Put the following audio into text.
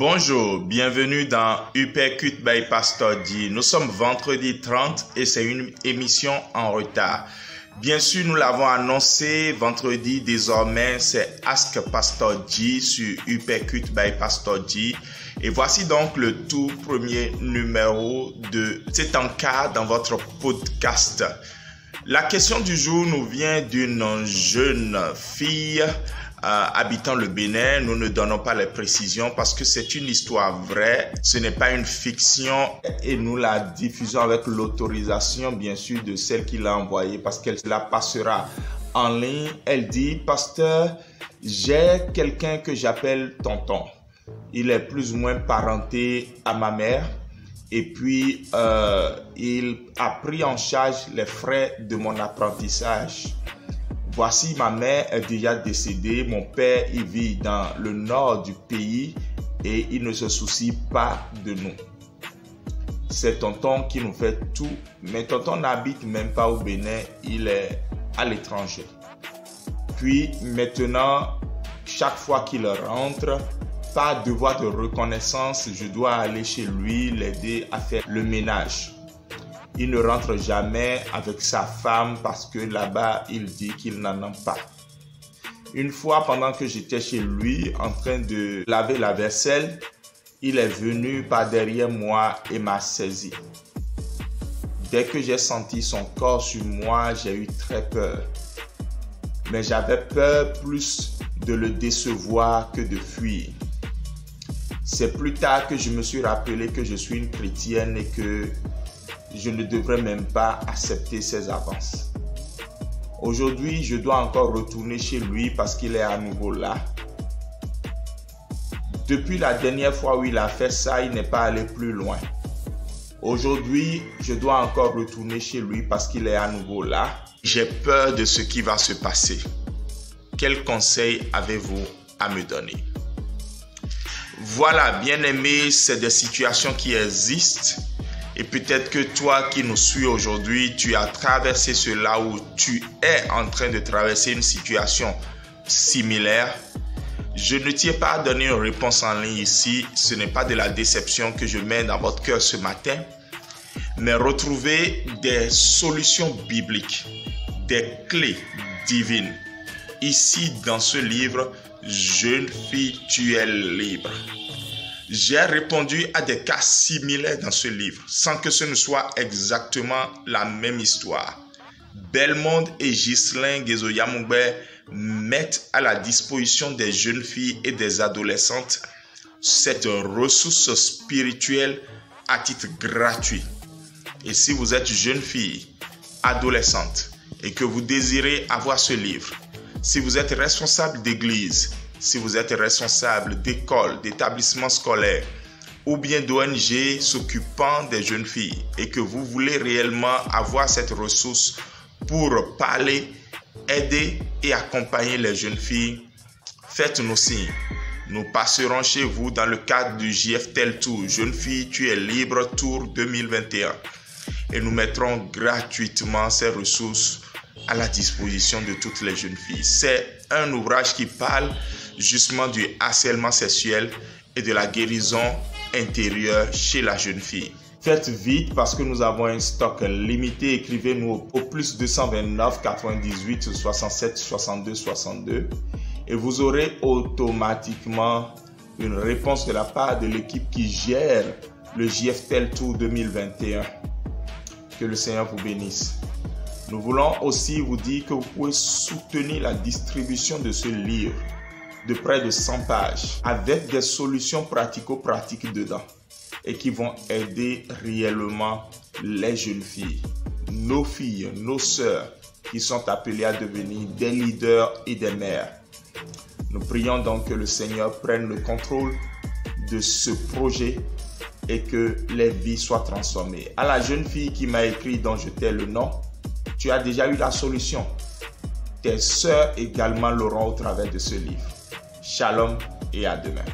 Bonjour, bienvenue dans Uppercut by Pastor D. Nous sommes vendredi 30 et c'est une émission en retard. Bien sûr, nous l'avons annoncé vendredi, désormais c'est Ask Pastor D sur Uppercut by Pastor D. Et voici donc le tout premier numéro de cet encart dans votre podcast. La question du jour nous vient d'une jeune fille habitant le Bénin. Nous ne donnons pas les précisions parce que c'est une histoire vraie, ce n'est pas une fiction et nous la diffusons avec l'autorisation bien sûr de celle qui l'a envoyée parce qu'elle la passera en ligne. Elle dit: Pasteur, j'ai quelqu'un que j'appelle tonton. Il est plus ou moins parenté à ma mère et puis il a pris en charge les frais de mon apprentissage. Voici, ma mère est déjà décédée, mon père il vit dans le nord du pays et il ne se soucie pas de nous. C'est tonton qui nous fait tout, mais tonton n'habite même pas au Bénin, il est à l'étranger. Puis maintenant, chaque fois qu'il rentre, par devoir de reconnaissance, je dois aller chez lui, l'aider à faire le ménage. Il ne rentre jamais avec sa femme parce que là-bas, il dit qu'il n'en a pas. Une fois, pendant que j'étais chez lui, en train de laver la vaisselle, il est venu par derrière moi et m'a saisi. Dès que j'ai senti son corps sur moi, j'ai eu très peur. Mais j'avais peur plus de le décevoir que de fuir. C'est plus tard que je me suis rappelé que je suis une chrétienne et que je ne devrais même pas accepter ses avances. Aujourd'hui, je dois encore retourner chez lui parce qu'il est à nouveau là. Depuis la dernière fois où il a fait ça, il n'est pas allé plus loin. Aujourd'hui, je dois encore retourner chez lui parce qu'il est à nouveau là. J'ai peur de ce qui va se passer. Quels conseils avez-vous à me donner? Voilà, bien-aimés, c'est des situations qui existent. Et peut-être que toi qui nous suis aujourd'hui, tu as traversé cela ou tu es en train de traverser une situation similaire. Je ne tiens pas à donner une réponse en ligne ici. Ce n'est pas de la déception que je mets dans votre cœur ce matin, mais retrouver des solutions bibliques, des clés divines. Ici, dans ce livre, Jeune fille, tu es libre. J'ai répondu à des cas similaires dans ce livre, sans que ce ne soit exactement la même histoire. Belmonde et Ghislain Guézo-Yamougbe mettent à la disposition des jeunes filles et des adolescentes cette ressource spirituelle à titre gratuit. Et si vous êtes jeune fille, adolescente, et que vous désirez avoir ce livre, si vous êtes responsable d'église, si vous êtes responsable d'école, d'établissement scolaire ou bien d'ONG s'occupant des jeunes filles et que vous voulez réellement avoir cette ressource pour parler, aider et accompagner les jeunes filles, faites-nous signe. Nous passerons chez vous dans le cadre du JFTEL Tour, Jeune fille, tu es libre, Tour 2021. Et nous mettrons gratuitement ces ressources à la disposition de toutes les jeunes filles. C'est un ouvrage qui parle justement du harcèlement sexuel et de la guérison intérieure chez la jeune fille. Faites vite parce que nous avons un stock limité. Écrivez-nous au plus 229 98 67 62 62 et vous aurez automatiquement une réponse de la part de l'équipe qui gère le JFTEL Tour 2021. Que le Seigneur vous bénisse. Nous voulons aussi vous dire que vous pouvez soutenir la distribution de ce livre de près de 100 pages avec des solutions pratico-pratiques dedans et qui vont aider réellement les jeunes filles, nos sœurs qui sont appelées à devenir des leaders et des mères. Nous prions donc que le Seigneur prenne le contrôle de ce projet et que les vies soient transformées. À la jeune fille qui m'a écrit dont je tais le nom, tu as déjà eu la solution. Tes sœurs également l'auront au travers de ce livre. Shalom et à demain.